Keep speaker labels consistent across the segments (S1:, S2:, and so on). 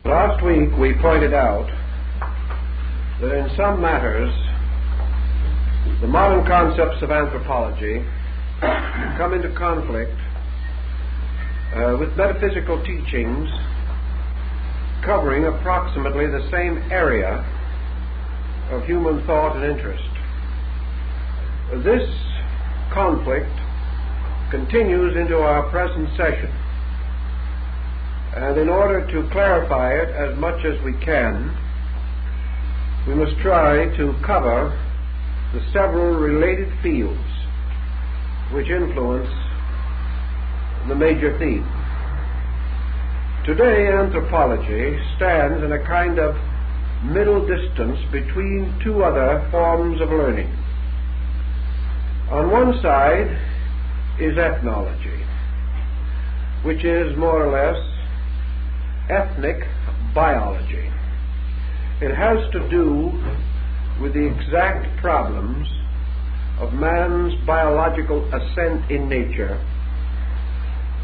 S1: Last week we pointed out that in some matters the modern concepts of anthropology come into conflict with metaphysical teachings covering approximately the same area of human thought and interest. This conflict continues into our present session, and in order to clarify it as much as we can, we must try to cover the several related fields which influence the major theme. Today, anthropology stands in a kind of middle distance between two other forms of learning. On one side is ethnology, which is more or less ethnic biology. It has to do with the exact problems of man's biological ascent in nature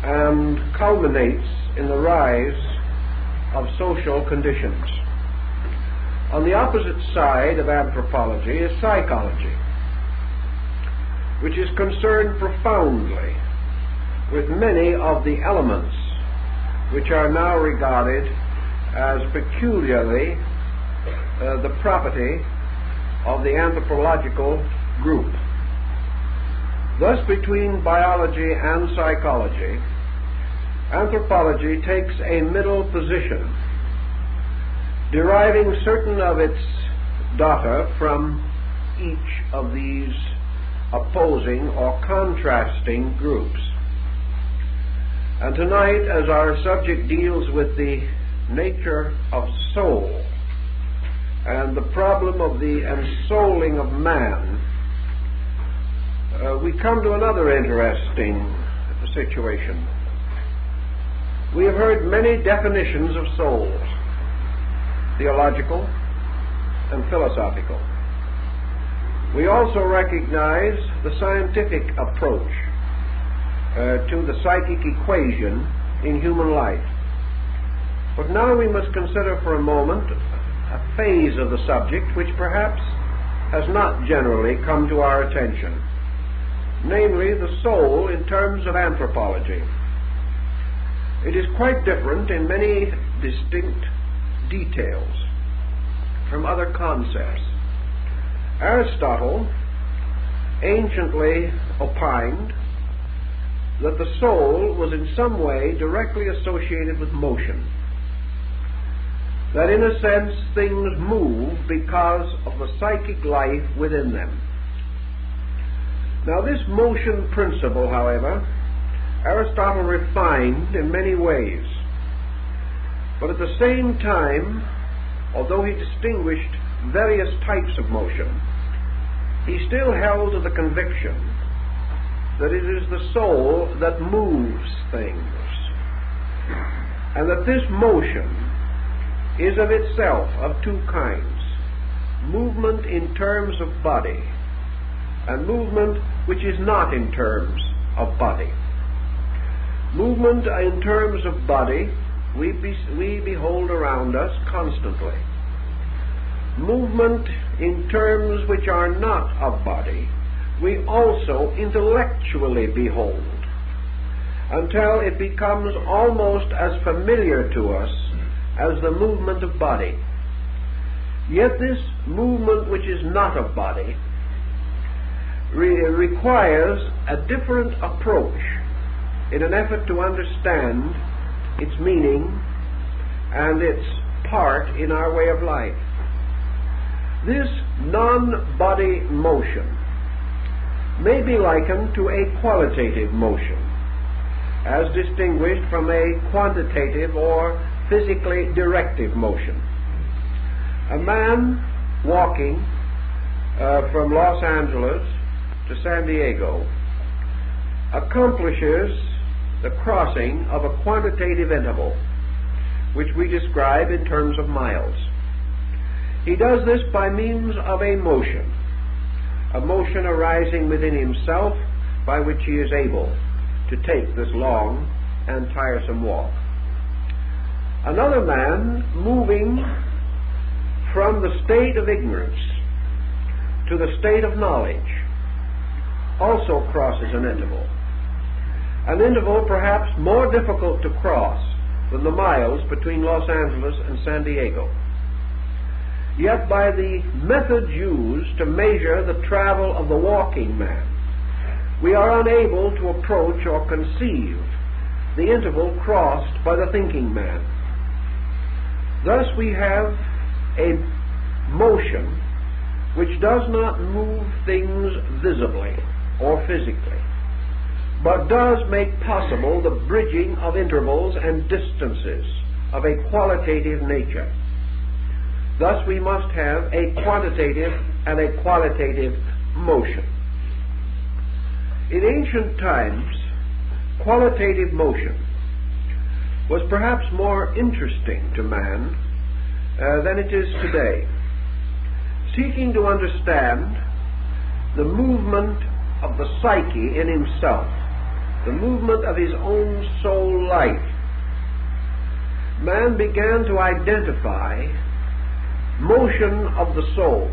S1: and culminates in the rise of social conditions. On the opposite side of anthropology is psychology, which is concerned profoundly with many of the elements which are now regarded as peculiarly the property of the anthropological group. Thus, between biology and psychology, anthropology takes a middle position, deriving certain of its data from each of these opposing or contrasting groups. And tonight, as our subject deals with the nature of soul and the problem of the ensouling of man, we come to another interesting situation. We have heard many definitions of souls, theological and philosophical. We also recognize the scientific approach to the psychic equation in human life. But now we must consider for a moment a phase of the subject which perhaps has not generally come to our attention, namely the soul in terms of anthropology. It is quite different in many distinct details from other concepts. Aristotle anciently opined that the soul was in some way directly associated with motion, that in a sense things move because of the psychic life within them. Now, this motion principle, however, Aristotle refined in many ways, but at the same time, although he distinguished various types of motion, he still held to the conviction that it is the soul that moves things, and that this motion is of itself of two kinds: movement in terms of body and movement which is not in terms of body. Movement in terms of body we behold around us constantly. Movement in terms which are not of body we also intellectually behold, until it becomes almost as familiar to us as the movement of body. Yet this movement which is not of body requires a different approach in an effort to understand its meaning and its part in our way of life. This non-body motion may be likened to a qualitative motion, as distinguished from a quantitative or physically directive motion. A man walking from Los Angeles to San Diego accomplishes the crossing of a quantitative interval, which we describe in terms of miles. He does this by means of a motion arising within himself, by which he is able to take this long and tiresome walk. Another man moving from the state of ignorance to the state of knowledge also crosses an interval perhaps more difficult to cross than the miles between Los Angeles and San Diego. Yet by the methods used to measure the travel of the walking man, we are unable to approach or conceive the interval crossed by the thinking man. Thus we have a motion which does not move things visibly or physically, but does make possible the bridging of intervals and distances of a qualitative nature. Thus we must have a quantitative and a qualitative motion. In ancient times, qualitative motion was perhaps more interesting to man than it is today. Seeking to understand the movement of the psyche in himself, the movement of his own soul life, man began to identify motion of the soul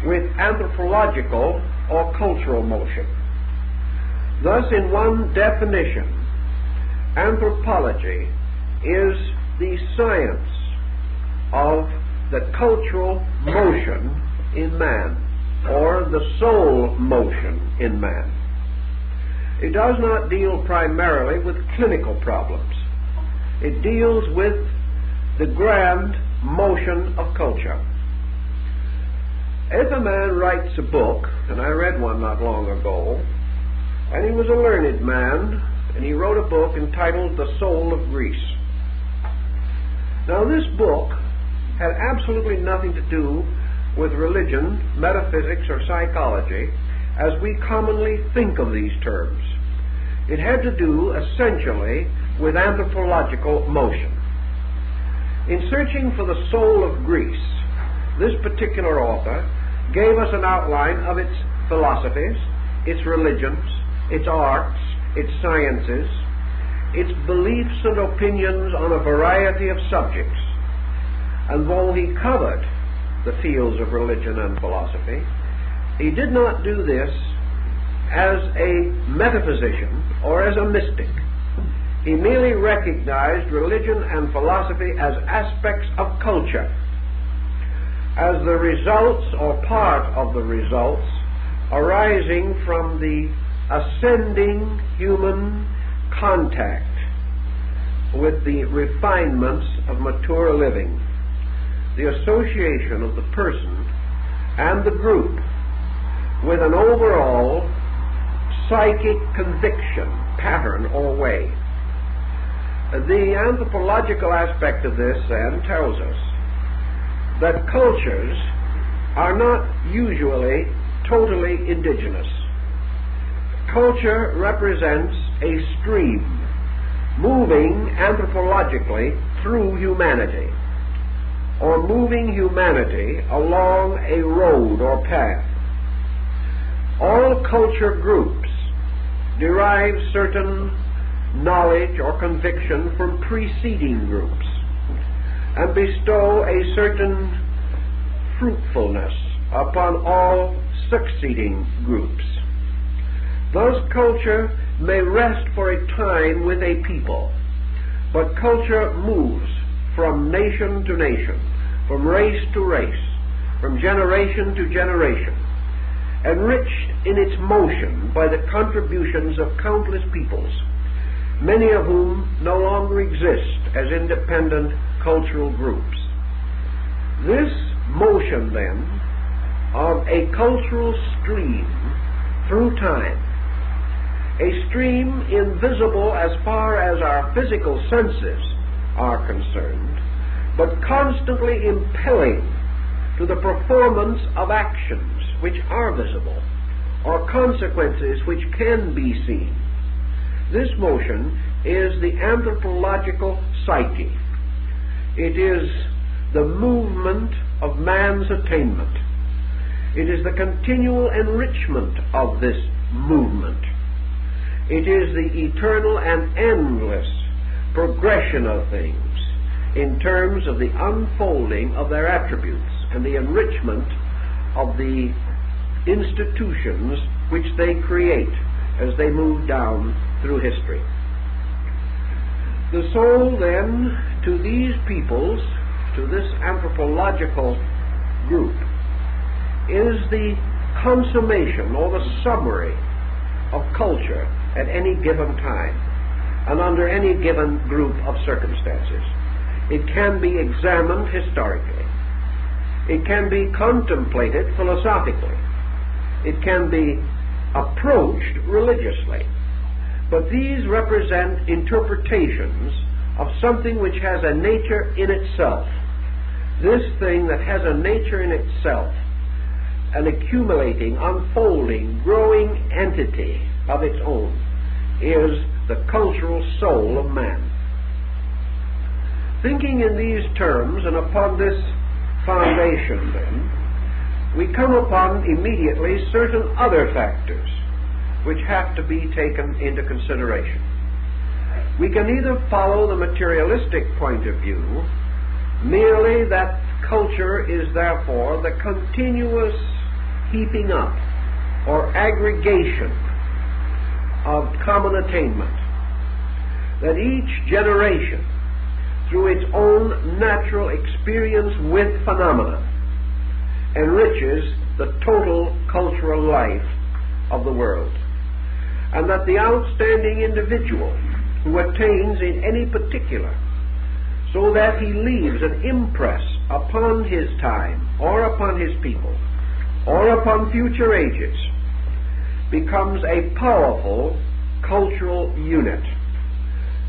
S1: with anthropological or cultural motion. Thus, in one definition, anthropology is the science of the cultural motion in man, or the soul motion in man. It does not deal primarily with clinical problems. It deals with the grand motion of culture. If a man writes a book, and I read one not long ago, and he was a learned man, and he wrote a book entitled The Soul of Greece. Now this book had absolutely nothing to do with religion, metaphysics, or psychology as we commonly think of these terms. It had to do essentially with anthropological motion. In searching for the soul of Greece, this particular author gave us an outline of its philosophies, its religions, its arts, its sciences, its beliefs and opinions on a variety of subjects. And though he covered the fields of religion and philosophy, he did not do this as a metaphysician or as a mystic. He merely recognized religion and philosophy as aspects of culture, as the results or part of the results arising from the ascending human contact with the refinements of mature living, the association of the person and the group with an overall psychic conviction, pattern, or way. The anthropological aspect of this, then, tells us that cultures are not usually totally indigenous. Culture represents a stream moving anthropologically through humanity, or moving humanity along a road or path. All culture groups derive certain knowledge or conviction from preceding groups and bestow a certain fruitfulness upon all succeeding groups. Thus, culture may rest for a time with a people, but culture moves from nation to nation, from race to race, from generation to generation, enriched in its motion by the contributions of countless peoples, many of whom no longer exist as independent cultural groups. This motion, then, of a cultural stream through time, a stream invisible as far as our physical senses are concerned, but constantly impelling to the performance of actions which are visible, or consequences which can be seen. This motion is the anthropological psyche. It is the movement of man's attainment. It is the continual enrichment of this movement. It is the eternal and endless progression of things in terms of the unfolding of their attributes and the enrichment of the institutions which they create as they move down through history. The soul, then, to these peoples, to this anthropological group, is the consummation or the summary of culture at any given time and under any given group of circumstances. It can be examined historically. It can be contemplated philosophically. It can be approached religiously. But these represent interpretations of something which has a nature in itself. This thing that has a nature in itself, an accumulating, unfolding, growing entity of its own, is the cultural soul of man. Thinking in these terms and upon this foundation, then, we come upon immediately certain other factors which have to be taken into consideration. We can either follow the materialistic point of view, merely that culture is therefore the continuous heaping up or aggregation of common attainment, that each generation, through its own natural experience with phenomena, enriches the total cultural life of the world, and that the outstanding individual who attains in any particular, so that he leaves an impress upon his time or upon his people or upon future ages, becomes a powerful cultural unit.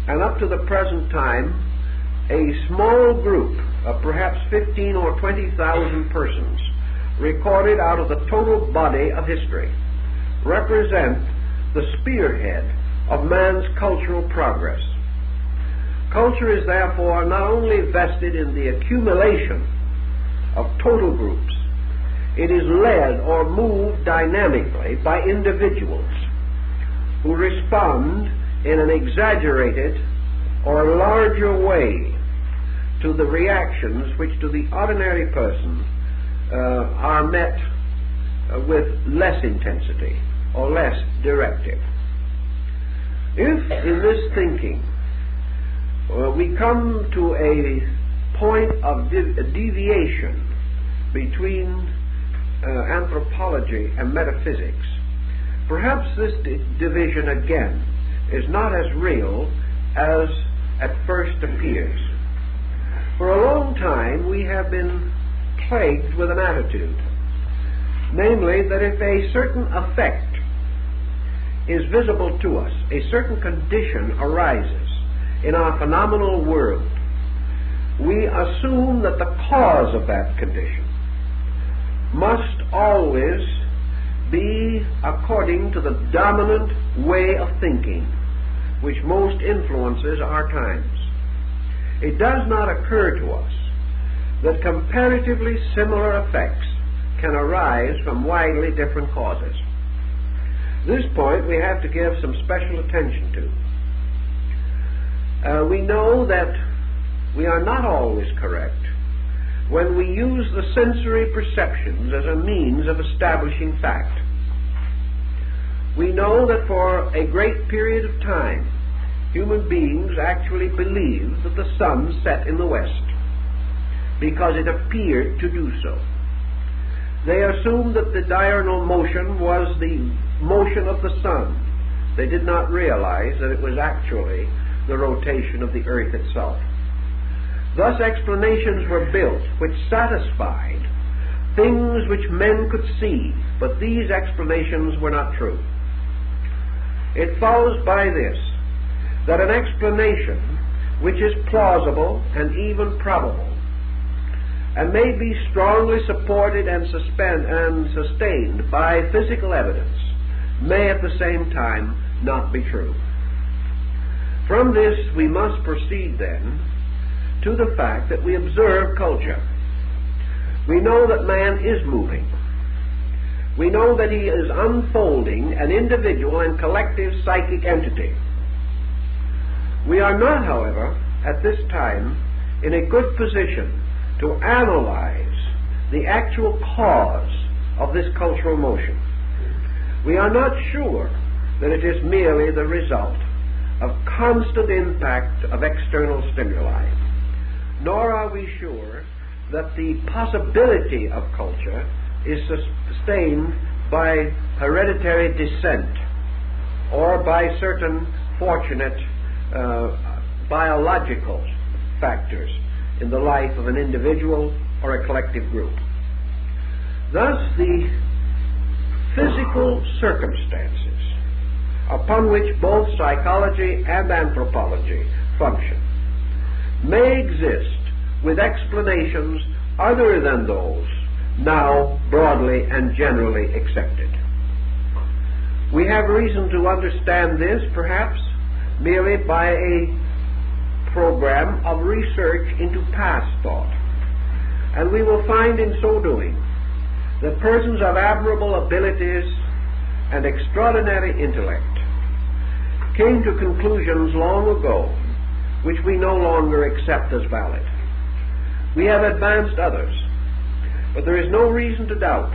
S1: And up to the present time, a small group of perhaps 15 or 20,000 persons recorded out of the total body of history represent the spearhead of man's cultural progress. Culture is therefore not only vested in the accumulation of total groups, it is led or moved dynamically by individuals who respond in an exaggerated or larger way to the reactions which to the ordinary person are met with less intensity or less directive. If in this thinking we come to a point of deviation between anthropology and metaphysics, perhaps this division again is not as real as at first appears. For a long time we have been plagued with an attitude, namely that if a certain effect is visible to us, a certain condition arises in our phenomenal world, we assume that the cause of that condition must always be according to the dominant way of thinking which most influences our times. It does not occur to us that comparatively similar effects can arise from widely different causes. This point we have to give some special attention to. We know that we are not always correct when we use the sensory perceptions as a means of establishing fact. We know that for a great period of time, human beings actually believed that the sun set in the west because it appeared to do so. They assumed that the diurnal motion was the motion of the sun. They did not realize that it was actually the rotation of the earth itself. Thus explanations were built which satisfied things which men could see, but these explanations were not true. It follows by this that an explanation which is plausible and even probable and may be strongly supported and sustained by physical evidence may at the same time not be true. From this we must proceed then to the fact that we observe culture. We know that man is moving. We know that he is unfolding an individual and collective psychic entity. We are not, however, at this time in a good position to analyze the actual cause of this cultural motion. We are not sure that it is merely the result of constant impact of external stimuli, nor are we sure that the possibility of culture is sustained by hereditary descent or by certain fortunate biological factors in the life of an individual or a collective group. Thus, the physical circumstances upon which both psychology and anthropology function may exist with explanations other than those now broadly and generally accepted. We have reason to understand this, perhaps, merely by a program of research into past thought. And we will find in so doing that persons of admirable abilities and extraordinary intellect came to conclusions long ago which we no longer accept as valid. We have advanced others, but there is no reason to doubt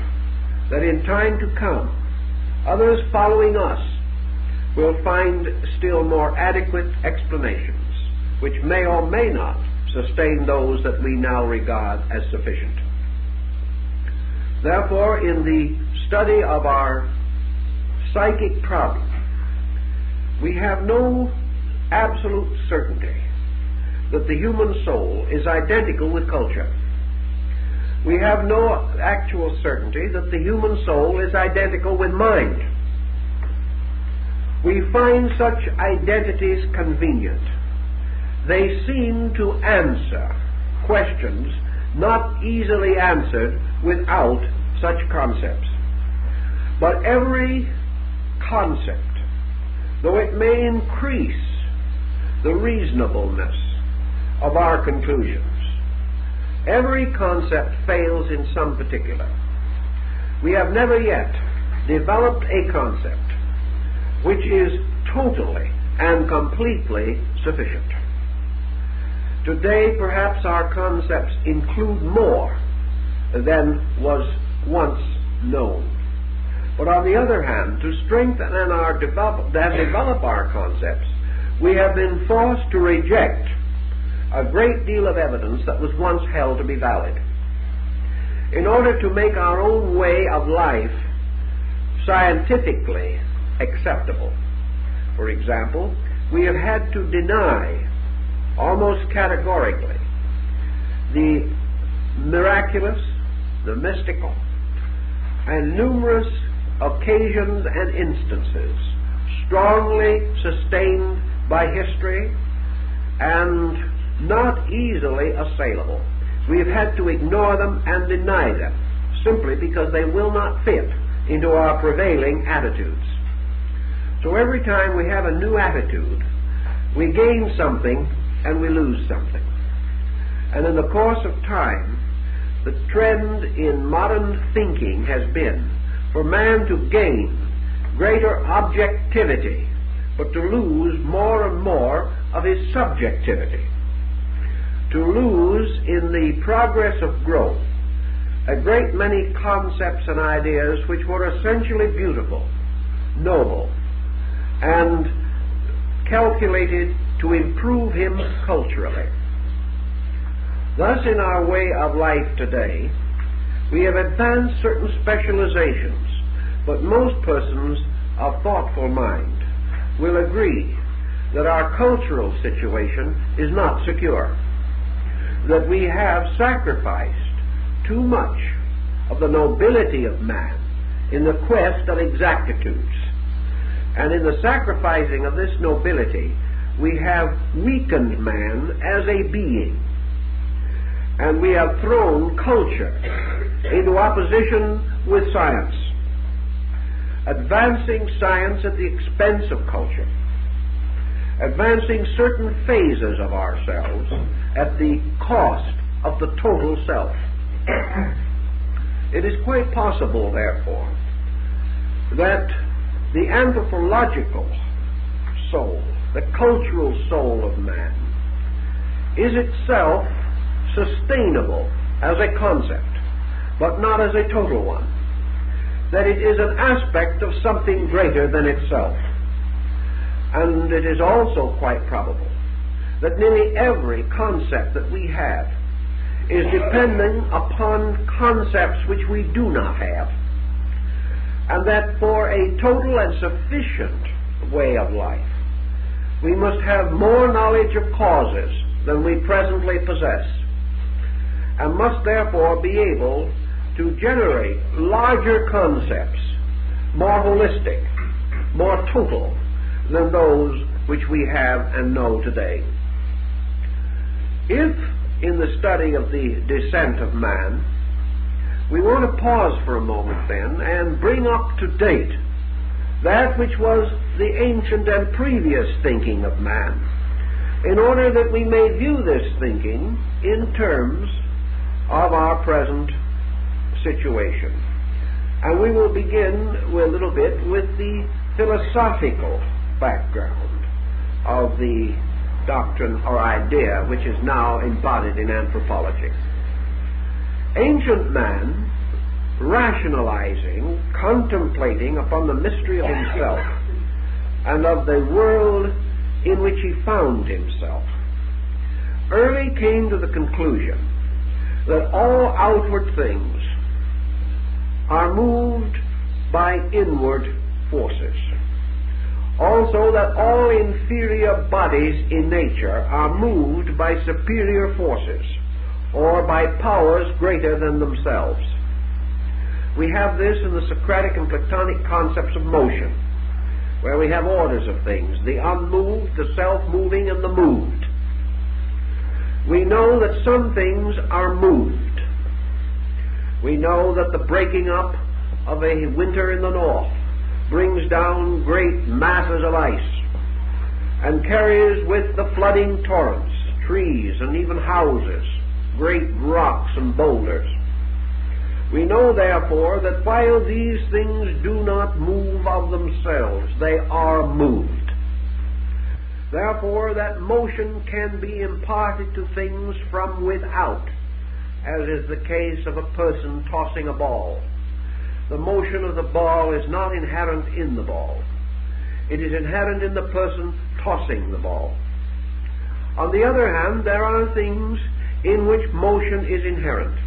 S1: that in time to come, others following us will find still more adequate explanations, which may or may not sustain those that we now regard as sufficient. Therefore, in the study of our psychic problem, we have no absolute certainty that the human soul is identical with culture. We have no actual certainty that the human soul is identical with mind. We find such identities convenient. They seem to answer questions not easily answered without such concepts. But every concept, though it may increase the reasonableness of our conclusions, every concept fails in some particular. We have never yet developed a concept which is totally and completely sufficient. Today, perhaps our concepts include more than was once known. But on the other hand, to strengthen and develop our concepts, we have been forced to reject a great deal of evidence that was once held to be valid. In order to make our own way of life scientifically acceptable, for example, we have had to deny almost categorically the miraculous, the mystical, and numerous occasions and instances strongly sustained by history and not easily assailable. We have had to ignore them and deny them simply because they will not fit into our prevailing attitudes. So every time we have a new attitude, we gain something and we lose something. And in the course of time, the trend in modern thinking has been for man to gain greater objectivity, but to lose more and more of his subjectivity. To lose in the progress of growth a great many concepts and ideas which were essentially beautiful, noble, and calculated to improve him culturally. Thus, in our way of life today, we have advanced certain specializations, but most persons of thoughtful mind will agree that our cultural situation is not secure, that we have sacrificed too much of the nobility of man in the quest of exactitudes. And in the sacrificing of this nobility, we have weakened man as a being. And we have thrown culture into opposition with science, advancing science at the expense of culture, advancing certain phases of ourselves at the cost of the total self. It is quite possible, therefore, that the anthropological soul, the cultural soul of man, is itself sustainable as a concept, but not as a total one, that it is an aspect of something greater than itself. And it is also quite probable that nearly every concept that we have is dependent upon concepts which we do not have, and that for a total and sufficient way of life, we must have more knowledge of causes than we presently possess, and must therefore be able to generate larger concepts, more holistic, more total than those which we have and know today. If, in the study of the descent of man, we want to pause for a moment then and bring up to date that which was the ancient and previous thinking of man, in order that we may view this thinking in terms of our present situation. And we will begin a little bit with the philosophical background of the doctrine or idea which is now embodied in anthropology. Ancient man, rationalizing, contemplating upon the mystery of himself and of the world in which he found himself, early came to the conclusion that all outward things are moved by inward forces. Also that all inferior bodies in nature are moved by superior forces, or by powers greater than themselves. We have this in the Socratic and Platonic concepts of motion, where we have orders of things, the unmoved, the self-moving, and the moved. We know that some things are moved. We know that the breaking up of a winter in the north brings down great masses of ice and carries with the flooding torrents, trees, and even houses, great rocks and boulders. We know, therefore, that while these things do not move of themselves, they are moved. Therefore, that motion can be imparted to things from without, as is the case of a person tossing a ball. The motion of the ball is not inherent in the ball. It is inherent in the person tossing the ball. On the other hand, there are things in which motion is inherent,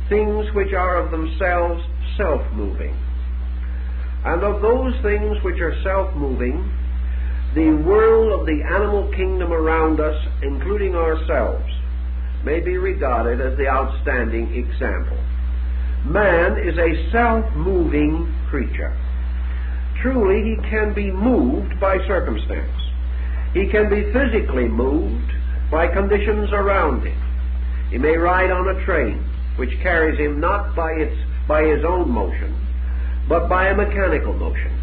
S1: things which are of themselves self-moving. And of those things which are self-moving, the world of the animal kingdom around us, including ourselves, may be regarded as the outstanding example. Man is a self-moving creature. Truly, he can be moved by circumstance. He can be physically moved by conditions around him. He may ride on a train, which carries him not by his own motion, but by a mechanical motion.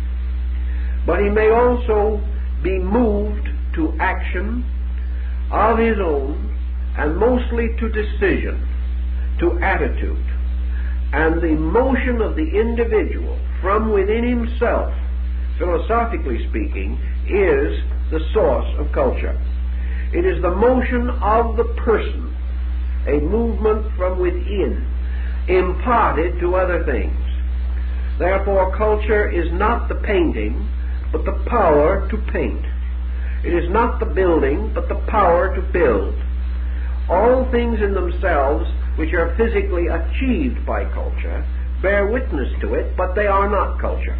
S1: But he may also be moved to action of his own, and mostly to decision, to attitude. And the motion of the individual from within himself, philosophically speaking, is the source of culture. It is the motion of the person, a movement from within, imparted to other things. Therefore, culture is not the painting, but the power to paint. It is not the building, but the power to build. All things in themselves which are physically achieved by culture bear witness to it, but they are not culture.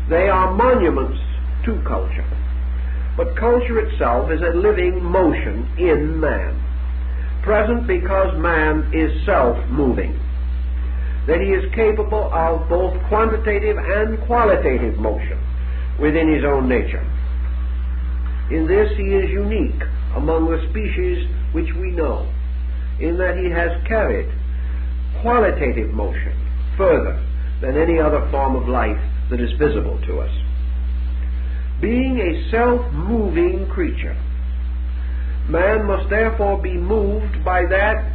S1: They are monuments to culture. But culture itself is a living motion in man, present because man is self-moving, that he is capable of both quantitative and qualitative motion within his own nature. In this he is unique among the species which we know, in that he has carried qualitative motion further than any other form of life that is visible to us. Being a self-moving creature, man must therefore be moved by that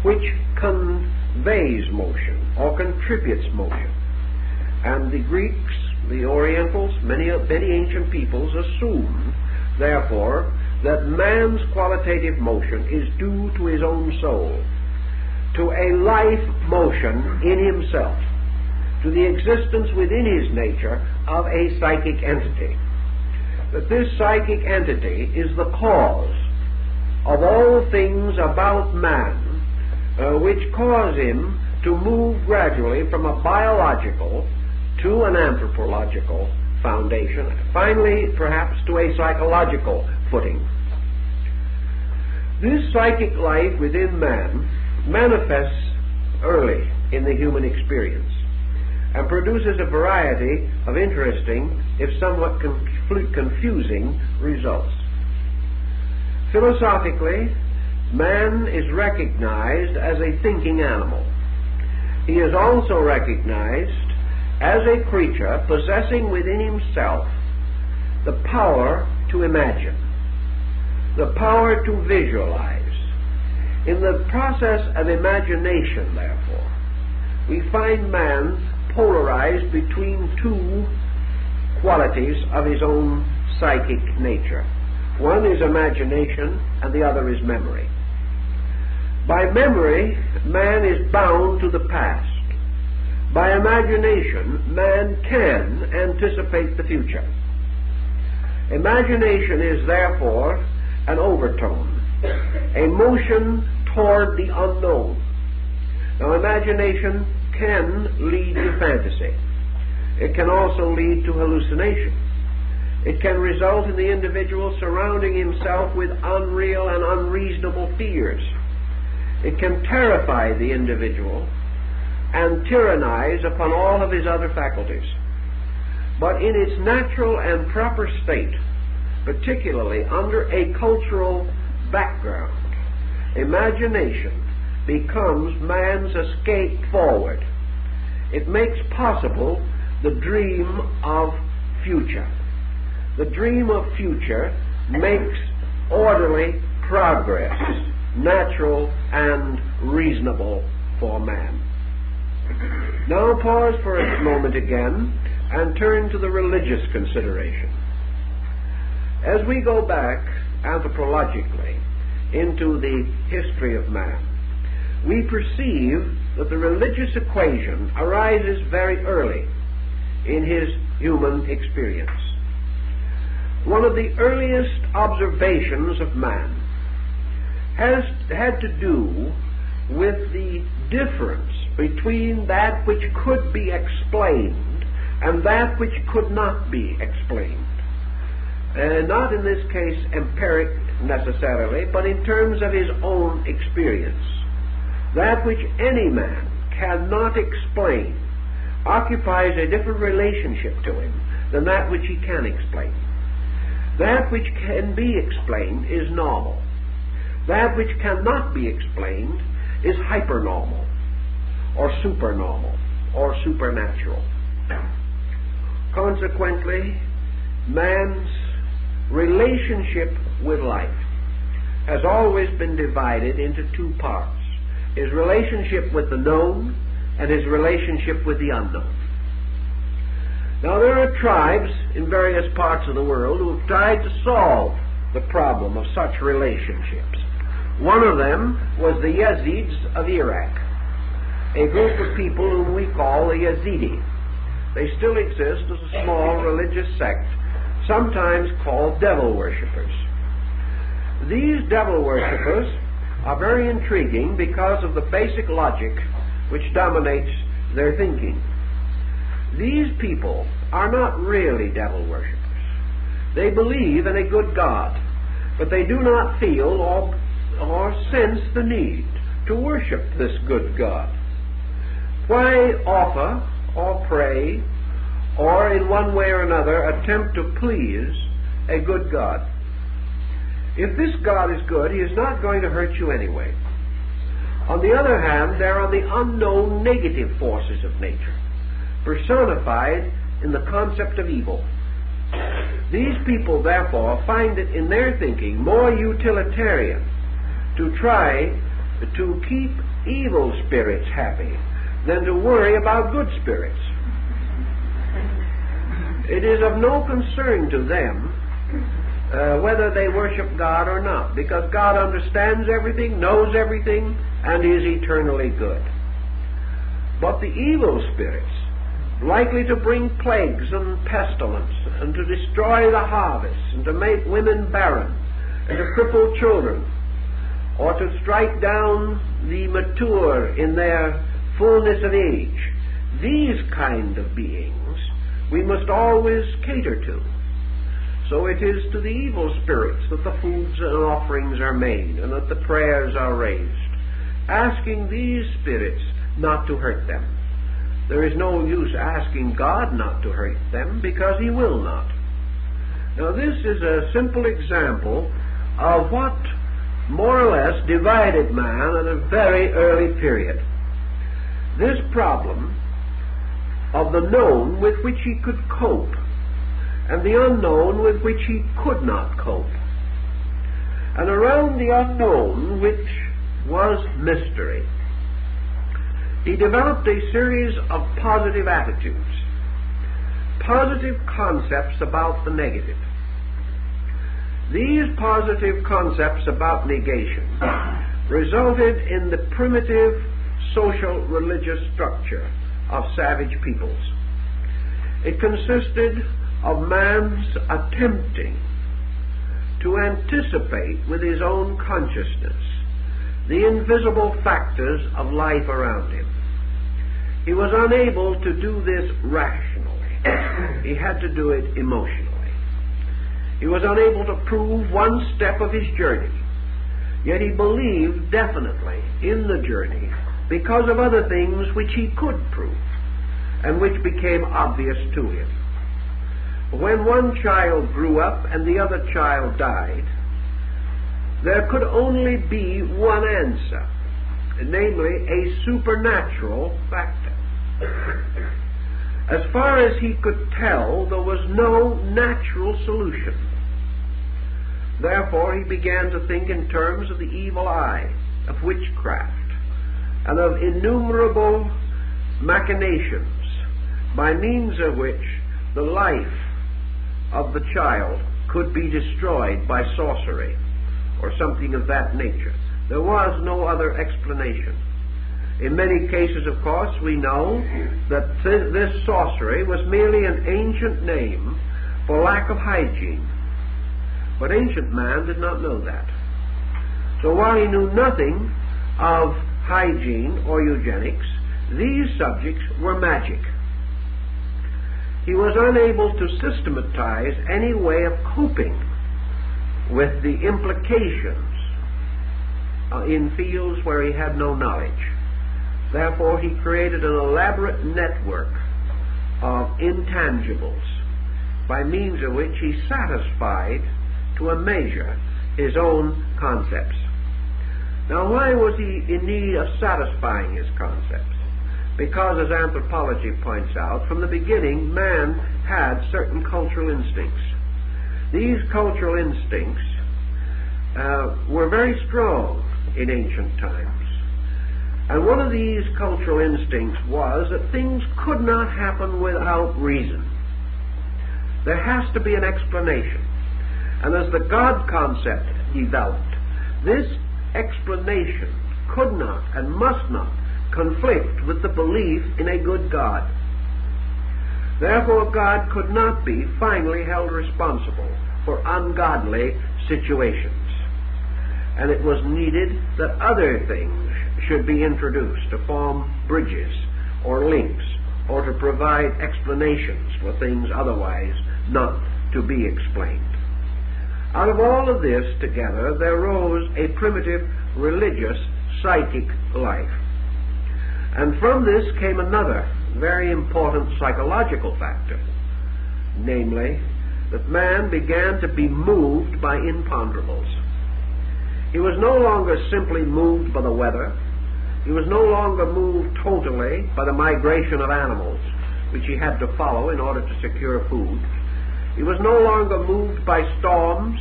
S1: which conveys motion or contributes motion. And the Greeks, the Orientals, many ancient peoples assume, therefore, that man's qualitative motion is due to his own soul, to a life motion in himself, to the existence within his nature of a psychic entity. That this psychic entity is the cause of all things about man, which cause him to move gradually from a biological to an anthropological foundation, finally perhaps to a psychological footing. This psychic life within man manifests early in the human experience and produces a variety of interesting, if somewhat confusing, results. Philosophically, man is recognized as a thinking animal. He is also recognized as a creature possessing within himself the power to imagine, the power to visualize. In the process of imagination, therefore, we find man polarized between two qualities of his own psychic nature. One is imagination, and the other is memory. By memory, man is bound to the past. By imagination, man can anticipate the future. Imagination is therefore an overtone, a motion toward the unknown. Now, imagination can lead to fantasy. It can also lead to hallucination. It can result in the individual surrounding himself with unreal and unreasonable fears. It can terrify the individual and tyrannize upon all of his other faculties. But in its natural and proper state, particularly under a cultural background, imagination becomes man's escape forward. It makes possible the dream of future. The dream of future makes orderly progress natural and reasonable for man. Now pause for a moment again and turn to the religious consideration. As we go back anthropologically into the history of man, we perceive that the religious equation arises very early in his human experience. One of the earliest observations of man has had to do with the difference between that which could be explained and that which could not be explained. Not in this case empiric necessarily, but in terms of his own experience. That which any man cannot explain occupies a different relationship to him than that which he can explain. That which can be explained is normal. That which cannot be explained is hypernormal, or supernormal, or supernatural. Consequently, man's relationship with life has always been divided into two parts: his relationship with the known and his relationship with the unknown. Now, there are tribes in various parts of the world who have tried to solve the problem of such relationships. One of them was the Yazidis of Iraq, a group of people whom we call the Yazidi. They still exist as a small religious sect, sometimes called devil worshippers. These devil worshippers are very intriguing because of the basic logic which dominates their thinking. These people are not really devil worshippers. They believe in a good God, but they do not feel or sense the need to worship this good God. Why offer or pray or in one way or another attempt to please a good God? If this God is good, he is not going to hurt you anyway. On the other hand, there are the unknown negative forces of nature, personified in the concept of evil. These people, therefore, find it in their thinking more utilitarian to try to keep evil spirits happy than to worry about good spirits. It is of no concern to them whether they worship God or not, because God understands everything, knows everything, and is eternally good. But the evil spirits, likely to bring plagues and pestilence, and to destroy the harvest, and to make women barren, and to cripple children, or to strike down the mature in their fullness of age, these kind of beings we must always cater to. So it is to the evil spirits that the foods and offerings are made, and that the prayers are raised, asking these spirits not to hurt them. There is no use asking God not to hurt them, because He will not. Now this is a simple example of what more or less divided man at a very early period. This problem of the known with which he could cope, and the unknown with which he could not cope. And around the unknown, which was mystery, he developed a series of positive attitudes, positive concepts about the negative. These positive concepts about negation resulted in the primitive social religious structure of savage peoples. It consisted of man's attempting to anticipate with his own consciousness the invisible factors of life around him. He was unable to do this rationally. He had to do it emotionally. He was unable to prove one step of his journey, yet he believed definitely in the journey because of other things which he could prove and which became obvious to him. When one child grew up and the other child died, there could only be one answer, namely a supernatural factor. As far as he could tell, there was no natural solution. Therefore, he began to think in terms of the evil eye, of witchcraft, and of innumerable machinations by means of which the life of the child could be destroyed by sorcery or something of that nature. There was no other explanation. In many cases, of course, we know that this sorcery was merely an ancient name for lack of hygiene. But ancient man did not know that. So while he knew nothing of hygiene or eugenics, these subjects were magic. He was unable to systematize any way of coping with the implications in fields where he had no knowledge. Therefore, he created an elaborate network of intangibles by means of which he satisfied to a measure his own concepts. Now, why was he in need of satisfying his concepts? Because, as anthropology points out, from the beginning man had certain cultural instincts. These cultural instincts were very strong in ancient times. And one of these cultural instincts was that things could not happen without reason. There has to be an explanation. And as the God concept developed, this explanation could not and must not conflict with the belief in a good God. Therefore, God could not be finally held responsible for ungodly situations. And it was needed that other things should be introduced to form bridges or links or to provide explanations for things otherwise not to be explained. Out of all of this together, there rose a primitive religious psychic life. And from this came another very important psychological factor, namely, that man began to be moved by imponderables. He was no longer simply moved by the weather. He was no longer moved totally by the migration of animals, which he had to follow in order to secure food. He was no longer moved by storms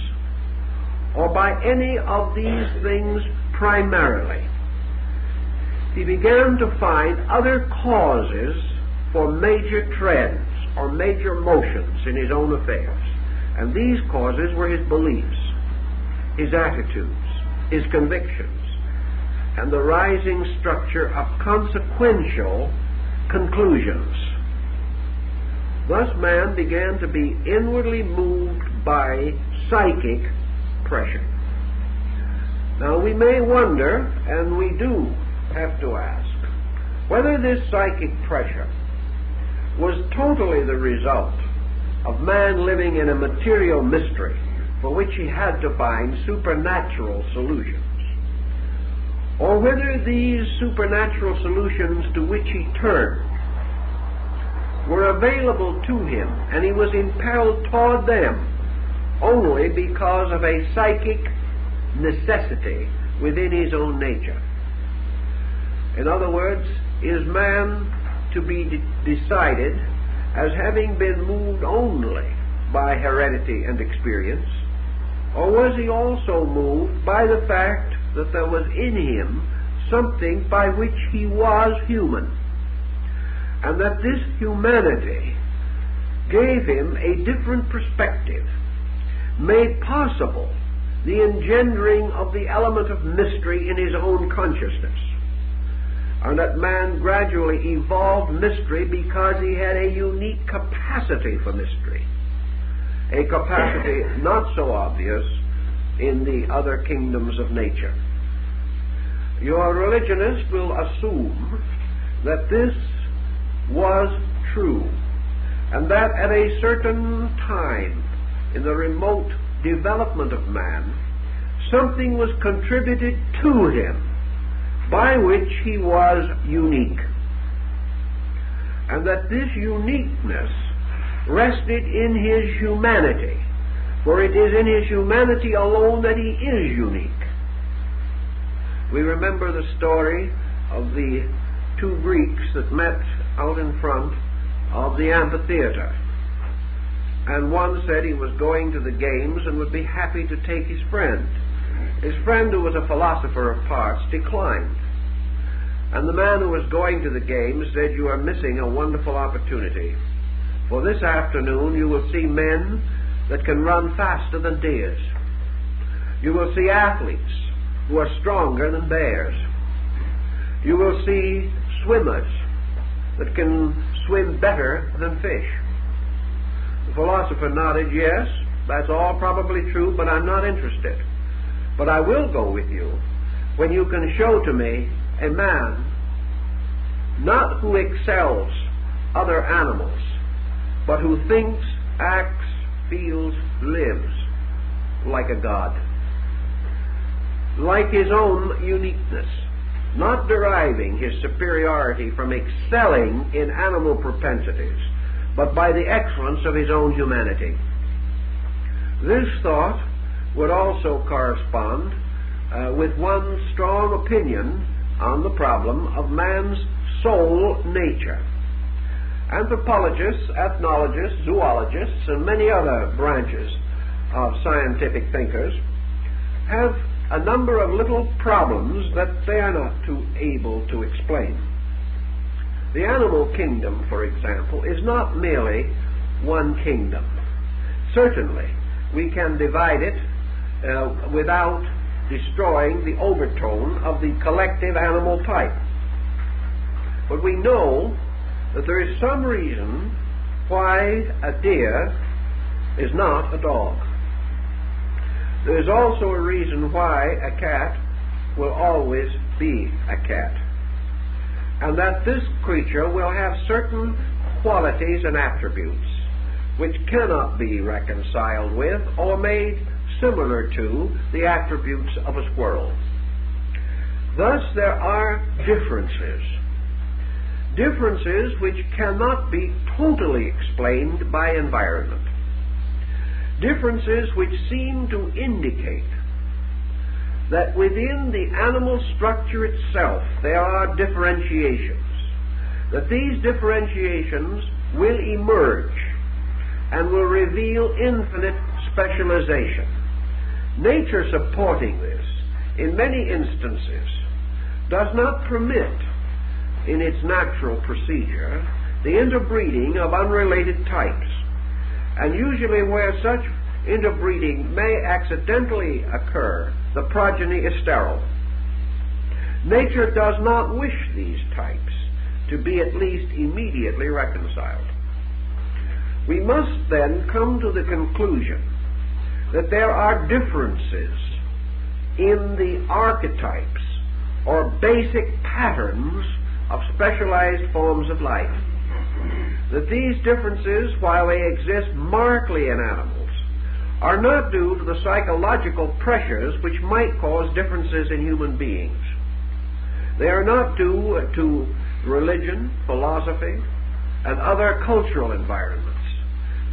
S1: or by any of these things primarily. He began to find other causes for major trends or major motions in his own affairs. And these causes were his beliefs, his attitudes, his convictions, and the rising structure of consequential conclusions. Thus man began to be inwardly moved by psychic pressure. Now we may wonder, and we do have to ask, whether this psychic pressure was totally the result of man living in a material mystery for which he had to find supernatural solutions, or whether these supernatural solutions to which he turned were available to him and he was impelled toward them only because of a psychic necessity within his own nature. In other words, is man to be decided as having been moved only by heredity and experience, or was he also moved by the fact that there was in him something by which he was human, and that this humanity gave him a different perspective, made possible the engendering of the element of mystery in his own consciousness, and that man gradually evolved mystery because he had a unique capacity for mystery, a capacity not so obvious in the other kingdoms of nature. Your religionist will assume that this was true, and that at a certain time in the remote development of man, something was contributed to him by which he was unique, and that this uniqueness rested in his humanity, for it is in his humanity alone that he is unique. We remember the story of the two Greeks that met out in front of the amphitheater, and one said he was going to the games and would be happy to take his friend. His friend, who was a philosopher of parts, declined. And the man who was going to the games said, "You are missing a wonderful opportunity. For this afternoon you will see men that can run faster than deers. You will see athletes who are stronger than bears. You will see swimmers that can swim better than fish." The philosopher nodded, "Yes, that's all probably true, but I'm not interested. But I will go with you when you can show to me a man not who excels other animals, but who thinks, acts, feels, lives like a god, like his own uniqueness, not deriving his superiority from excelling in animal propensities, but by the excellence of his own humanity." This thought would also correspond with one strong opinion on the problem of man's soul nature. Anthropologists, ethnologists, zoologists, and many other branches of scientific thinkers have a number of little problems that they are not too able to explain. The animal kingdom, for example, is not merely one kingdom. Certainly, we can divide it without destroying the overtone of the collective animal type. But we know that there is some reason why a deer is not a dog. There is also a reason why a cat will always be a cat, and that this creature will have certain qualities and attributes which cannot be reconciled with or made similar to the attributes of a squirrel. Thus there are differences which cannot be totally explained by environment, differences which seem to indicate that within the animal structure itself there are differentiations, that these differentiations will emerge and will reveal infinite specialization. Nature supporting this, in many instances, does not permit, in its natural procedure, the interbreeding of unrelated types. And usually where such interbreeding may accidentally occur, the progeny is sterile. Nature does not wish these types to be at least immediately reconciled. We must then come to the conclusion that there are differences in the archetypes or basic patterns of specialized forms of life. That these differences, while they exist markedly in animals, are not due to the psychological pressures which might cause differences in human beings. They are not due to religion, philosophy, and other cultural environments.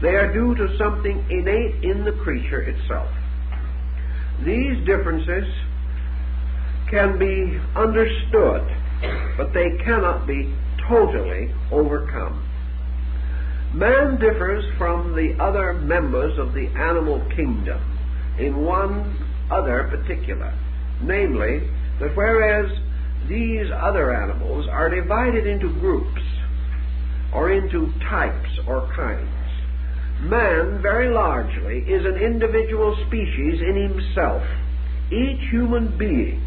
S1: They are due to something innate in the creature itself. These differences can be understood, but they cannot be totally overcome. Man differs from the other members of the animal kingdom in one other particular, namely that whereas these other animals are divided into groups or into types or kinds, man very largely is an individual species in himself. Each human being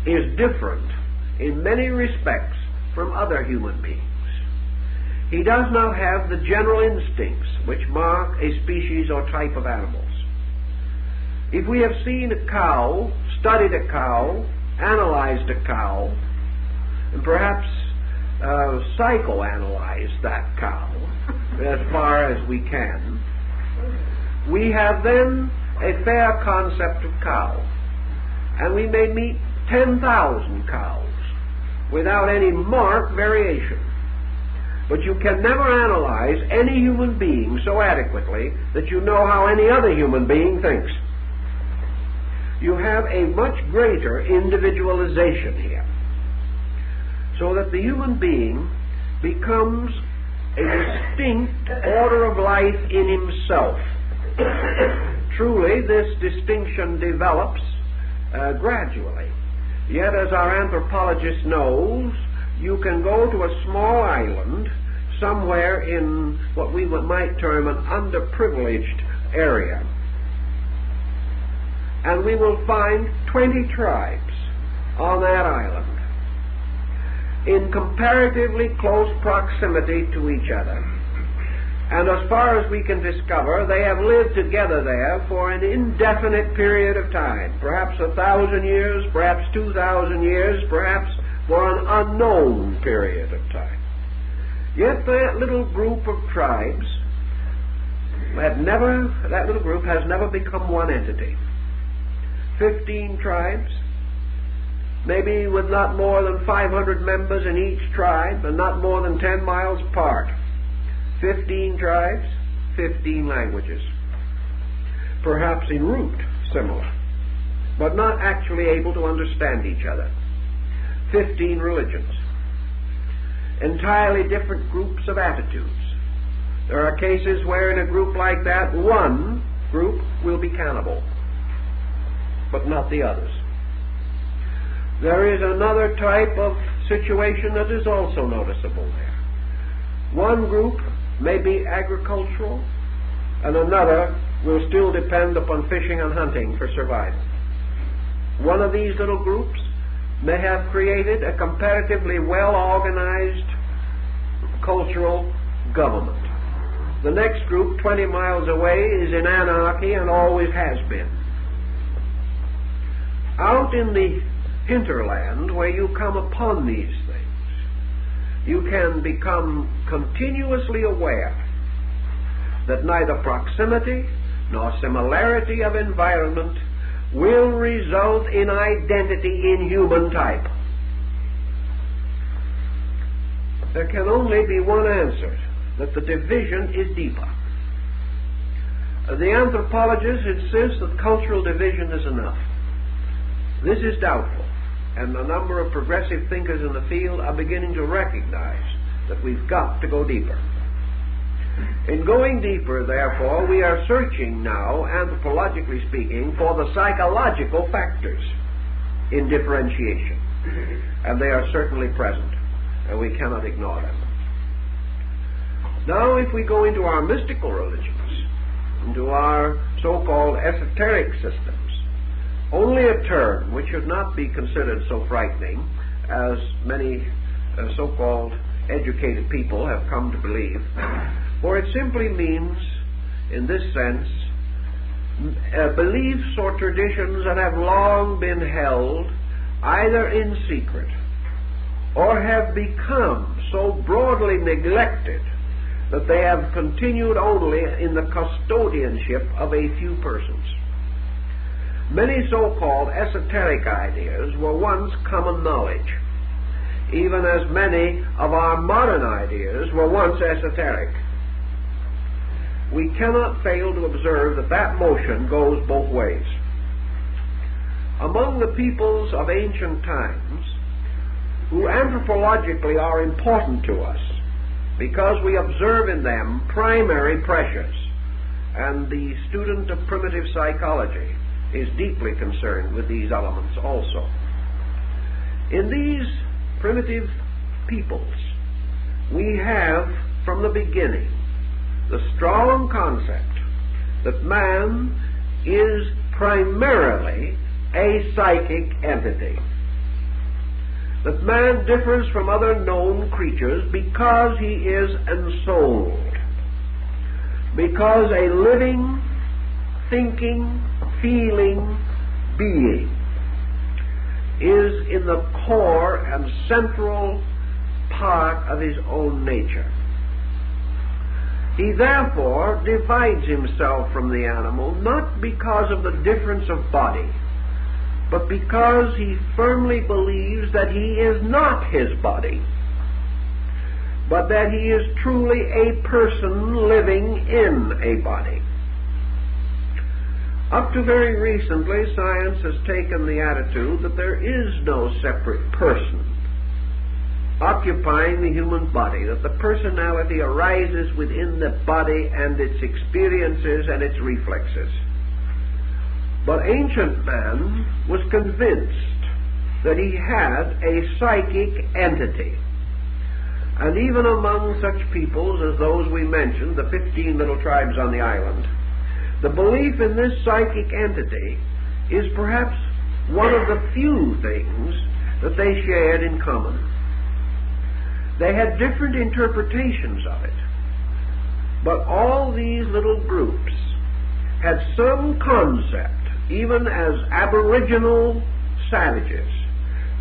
S1: is different in many respects from other human beings. He does not have the general instincts which mark a species or type of animals. If we have seen a cow, studied a cow, analyzed a cow, and perhaps psychoanalyzed that cow as far as we can, we have then a fair concept of cow. And we may meet 10,000 cows without any marked variation. But you can never analyze any human being so adequately that you know how any other human being thinks. You have a much greater individualization here, so that the human being becomes a distinct order of life in himself. Truly, this distinction develops gradually. Yet, as our anthropologist knows, you can go to a small island somewhere in what we might term an underprivileged area, and we will find 20 tribes on that island in comparatively close proximity to each other. And as far as we can discover, they have lived together there for an indefinite period of time, perhaps 1,000 years, perhaps 2,000 years, perhaps for an unknown period of time. Yet that little group of tribes that little group has never become one entity. 15 tribes, maybe with not more than 500 members in each tribe and not more than 10 miles apart. 15 tribes, 15 languages. Perhaps in root similar, but not actually able to understand each other. 15 religions. Entirely different groups of attitudes. There are cases where in a group like that, one group will be cannibal, but not the others. There is another type of situation that is also noticeable there. One group may be agricultural, and another will still depend upon fishing and hunting for survival. One of these little groups may have created a comparatively well-organized cultural government. The next group, 20 miles away, is in anarchy and always has been. Out in the hinterland, where you come upon these things, you can become continuously aware that neither proximity nor similarity of environment will result in identity in human type. There can only be one answer, that the division is deeper. The anthropologists insist that cultural division is enough. This is doubtful, and a number of progressive thinkers in the field are beginning to recognize that we've got to go deeper. In going deeper, therefore, we are searching now, anthropologically speaking, for the psychological factors in differentiation. And they are certainly present, and we cannot ignore them. Now, if we go into our mystical religions, to our so-called esoteric systems, only a term which should not be considered so frightening as many so-called educated people have come to believe, for it simply means, in this sense, beliefs or traditions that have long been held either in secret or have become so broadly neglected that they have continued only in the custodianship of a few persons. Many so-called esoteric ideas were once common knowledge, even as many of our modern ideas were once esoteric. We cannot fail to observe that that motion goes both ways. Among the peoples of ancient times, who anthropologically are important to us, because we observe in them primary pressures, and the student of primitive psychology is deeply concerned with these elements also. In these primitive peoples, we have, from the beginning, the strong concept that man is primarily a psychic entity. That man differs from other known creatures because he is ensouled. Because a living, thinking, feeling being is in the core and central part of his own nature. He therefore divides himself from the animal not because of the difference of body, but because he firmly believes that he is not his body, but that he is truly a person living in a body. Up to very recently, science has taken the attitude that there is no separate person occupying the human body, that the personality arises within the body and its experiences and its reflexes. But ancient man was convinced that he had a psychic entity. And even among such peoples as those we mentioned, the 15 little tribes on the island, the belief in this psychic entity is perhaps one of the few things that they shared in common. They had different interpretations of it, but all these little groups had some concept, even as aboriginal savages,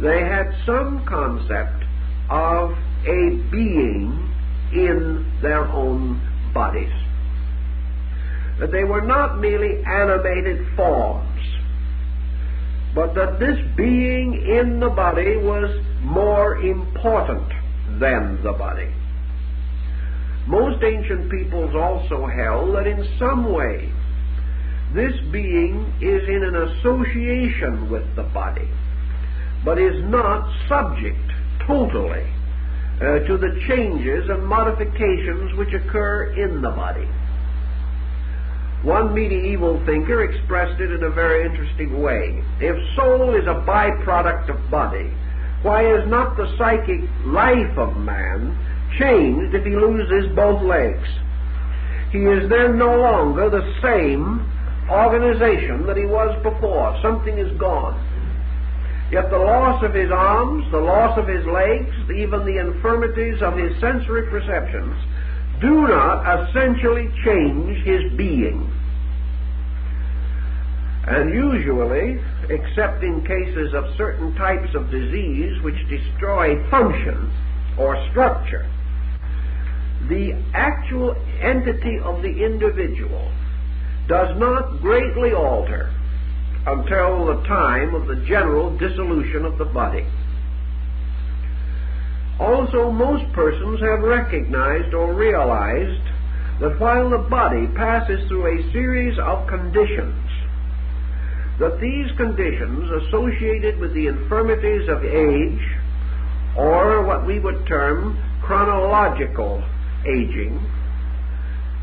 S1: they had some concept of a being in their own bodies. That they were not merely animated forms, but that this being in the body was more important than the body. Most ancient peoples also held that in some way this being is in an association with the body, but is not subject totally to the changes and modifications which occur in the body. One medieval thinker expressed it in a very interesting way. If soul is a byproduct of body, why is not the psychic life of man changed if he loses both legs? He is then no longer the same organization that he was before. Something is gone. Yet the loss of his arms, the loss of his legs, even the infirmities of his sensory perceptions do not essentially change his being. And usually, except in cases of certain types of disease which destroy function or structure, the actual entity of the individual does not greatly alter until the time of the general dissolution of the body. Also, most persons have recognized or realized that while the body passes through a series of conditions, that these conditions associated with the infirmities of age, or what we would term chronological aging,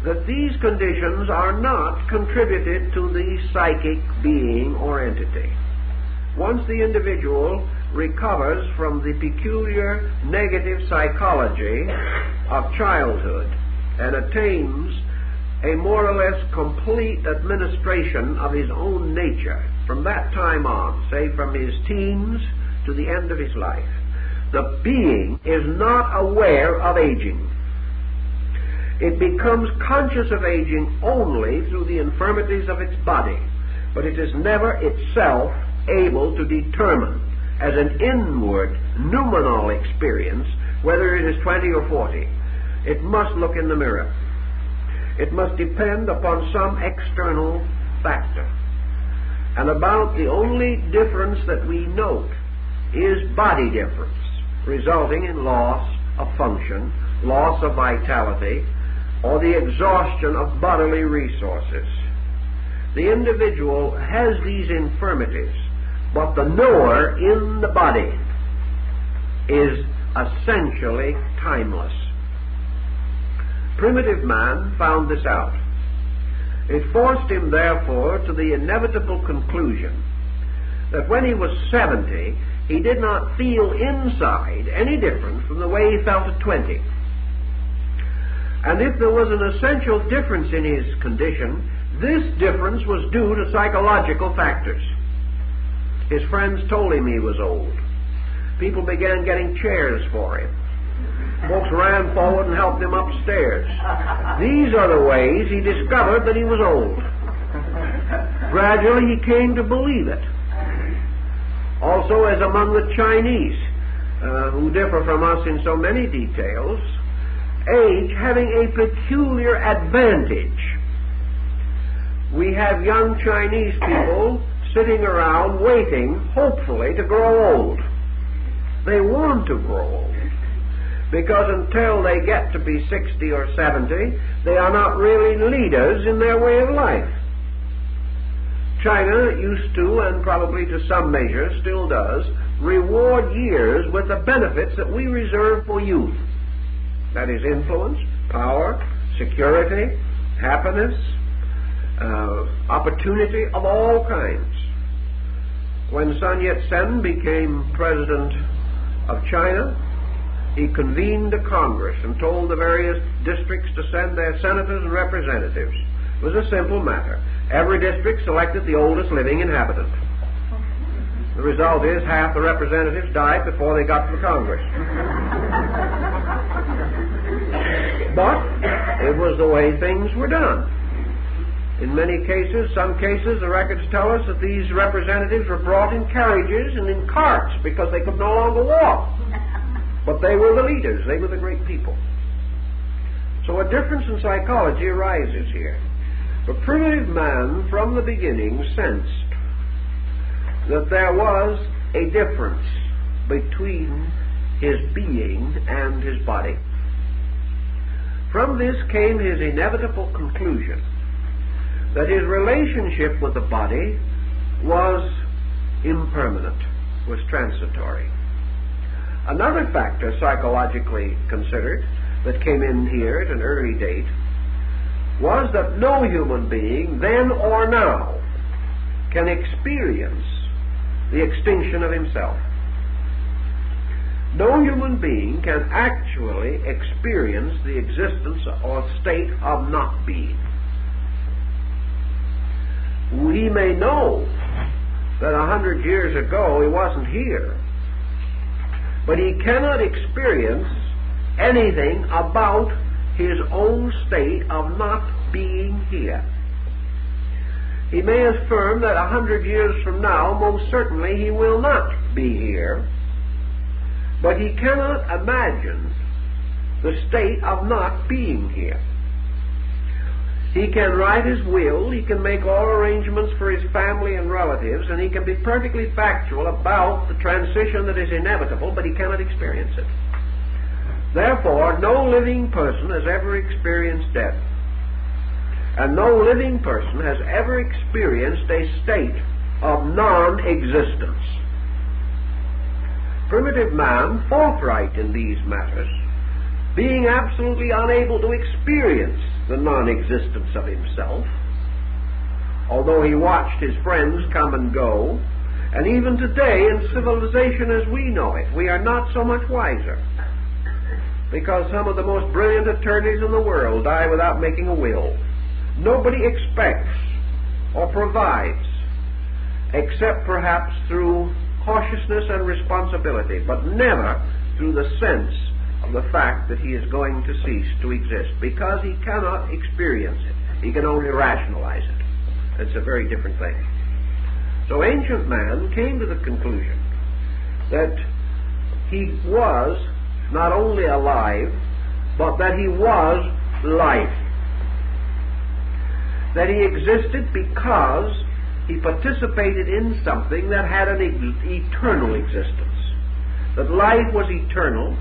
S1: that these conditions are not contributed to the psychic being or entity. Once the individual recovers from the peculiar negative psychology of childhood and attains a more or less complete administration of his own nature from that time on, say from his teens to the end of his life. The being is not aware of aging. It becomes conscious of aging only through the infirmities of its body, but it is never itself able to determine as an inward noumenal experience whether it is 20 or 40. It must look in the mirror. It must depend upon some external factor. And about the only difference that we note is body difference, resulting in loss of function, loss of vitality, or the exhaustion of bodily resources. The individual has these infirmities, but the knower in the body is essentially timeless. Primitive man found this out. It forced him, therefore, to the inevitable conclusion that when he was 70, he did not feel inside any different from the way he felt at 20. And if there was an essential difference in his condition, this difference was due to psychological factors. His friends told him he was old. People began getting chairs for him. Folks ran forward and helped him upstairs. These are the ways he discovered that he was old. Gradually he came to believe it. Also, as among the Chinese, who differ from us in so many details, age having a peculiar advantage. We have young Chinese people sitting around waiting, hopefully, to grow old. They want to grow old, because until they get to be 60 or 70, they are not really leaders in their way of life. China used to, and probably to some measure still does, reward years with the benefits that we reserve for youth. That is influence, power, security, happiness, opportunity of all kinds. When Sun Yat-sen became president of China, he convened a Congress and told the various districts to send their senators and representatives. It was a simple matter. Every district selected the oldest living inhabitant. The result is half the representatives died before they got to the Congress. But it was the way things were done. In many cases, some cases, the records tell us that these representatives were brought in carriages and in carts because they could no longer walk. But they were the leaders. They were the great people. So a difference in psychology arises here. The primitive man, from the beginning, sensed that there was a difference between his being and his body. From this came his inevitable conclusion that his relationship with the body was impermanent, was transitory. Another factor psychologically considered that came in here at an early date was that no human being, then or now, can experience the extinction of himself. No human being can actually experience the existence or state of not being. We may know that 100 years ago he wasn't here, but he cannot experience anything about his own state of not being here. He may affirm that 100 years from now, most certainly he will not be here, but he cannot imagine the state of not being here. He can write his will, he can make all arrangements for his family and relatives, and he can be perfectly factual about the transition that is inevitable, but he cannot experience it. Therefore, no living person has ever experienced death. And no living person has ever experienced a state of non-existence. Primitive man, forthright in these matters, being absolutely unable to experience the non-existence of himself, although he watched his friends come and go, and even today in civilization as we know it, we are not so much wiser, because some of the most brilliant attorneys in the world die without making a will. nobody expects or provides, except perhaps through cautiousness and responsibility, but never through the sense of the fact that he is going to cease to exist, because he cannot experience it. He can only rationalize it. It's a very different thing. So ancient man came to the conclusion that he was not only alive, but that he was life. That he existed because he participated in something that had an eternal existence. That life was eternal,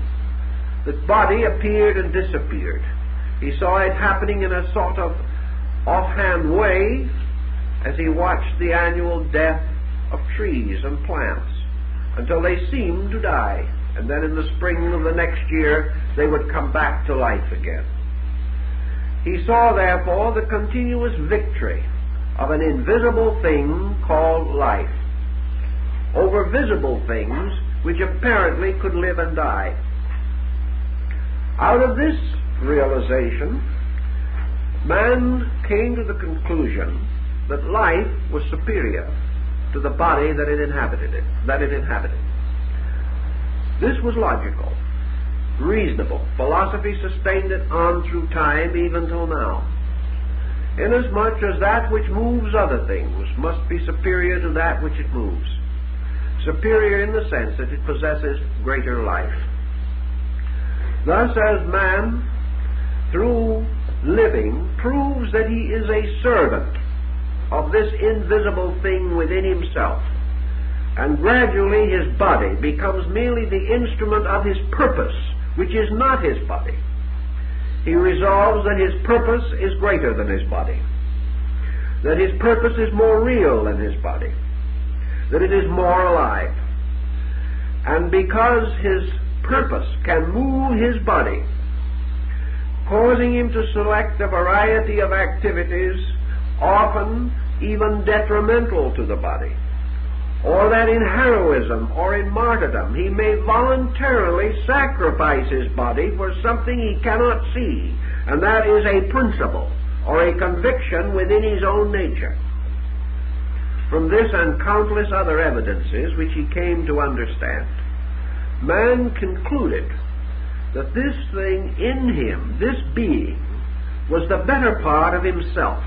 S1: that body appeared and disappeared. He saw it happening in a sort of offhand way as he watched the annual death of trees and plants until they seemed to die, and then in the spring of the next year they would come back to life again. He saw, therefore, the continuous victory of an invisible thing called life over visible things which apparently could live and die. Out of this realization, man came to the conclusion that life was superior to the body that it inhabited. This was logical, reasonable. Philosophy sustained it on through time, even till now. Inasmuch as that which moves other things must be superior to that which it moves. Superior in the sense that it possesses greater life. Thus, as man, through living, proves that he is a servant of this invisible thing within himself, and gradually his body becomes merely the instrument of his purpose, which is not his body. He resolves that his purpose is greater than his body, that his purpose is more real than his body, that it is more alive. And because his purpose can move his body, causing him to select a variety of activities, often even detrimental to the body, or that in heroism or in martyrdom he may voluntarily sacrifice his body for something he cannot see, and that is a principle or a conviction within his own nature. From this and countless other evidences which he came to understand, man concluded that this thing in him, this being, was the better part of himself,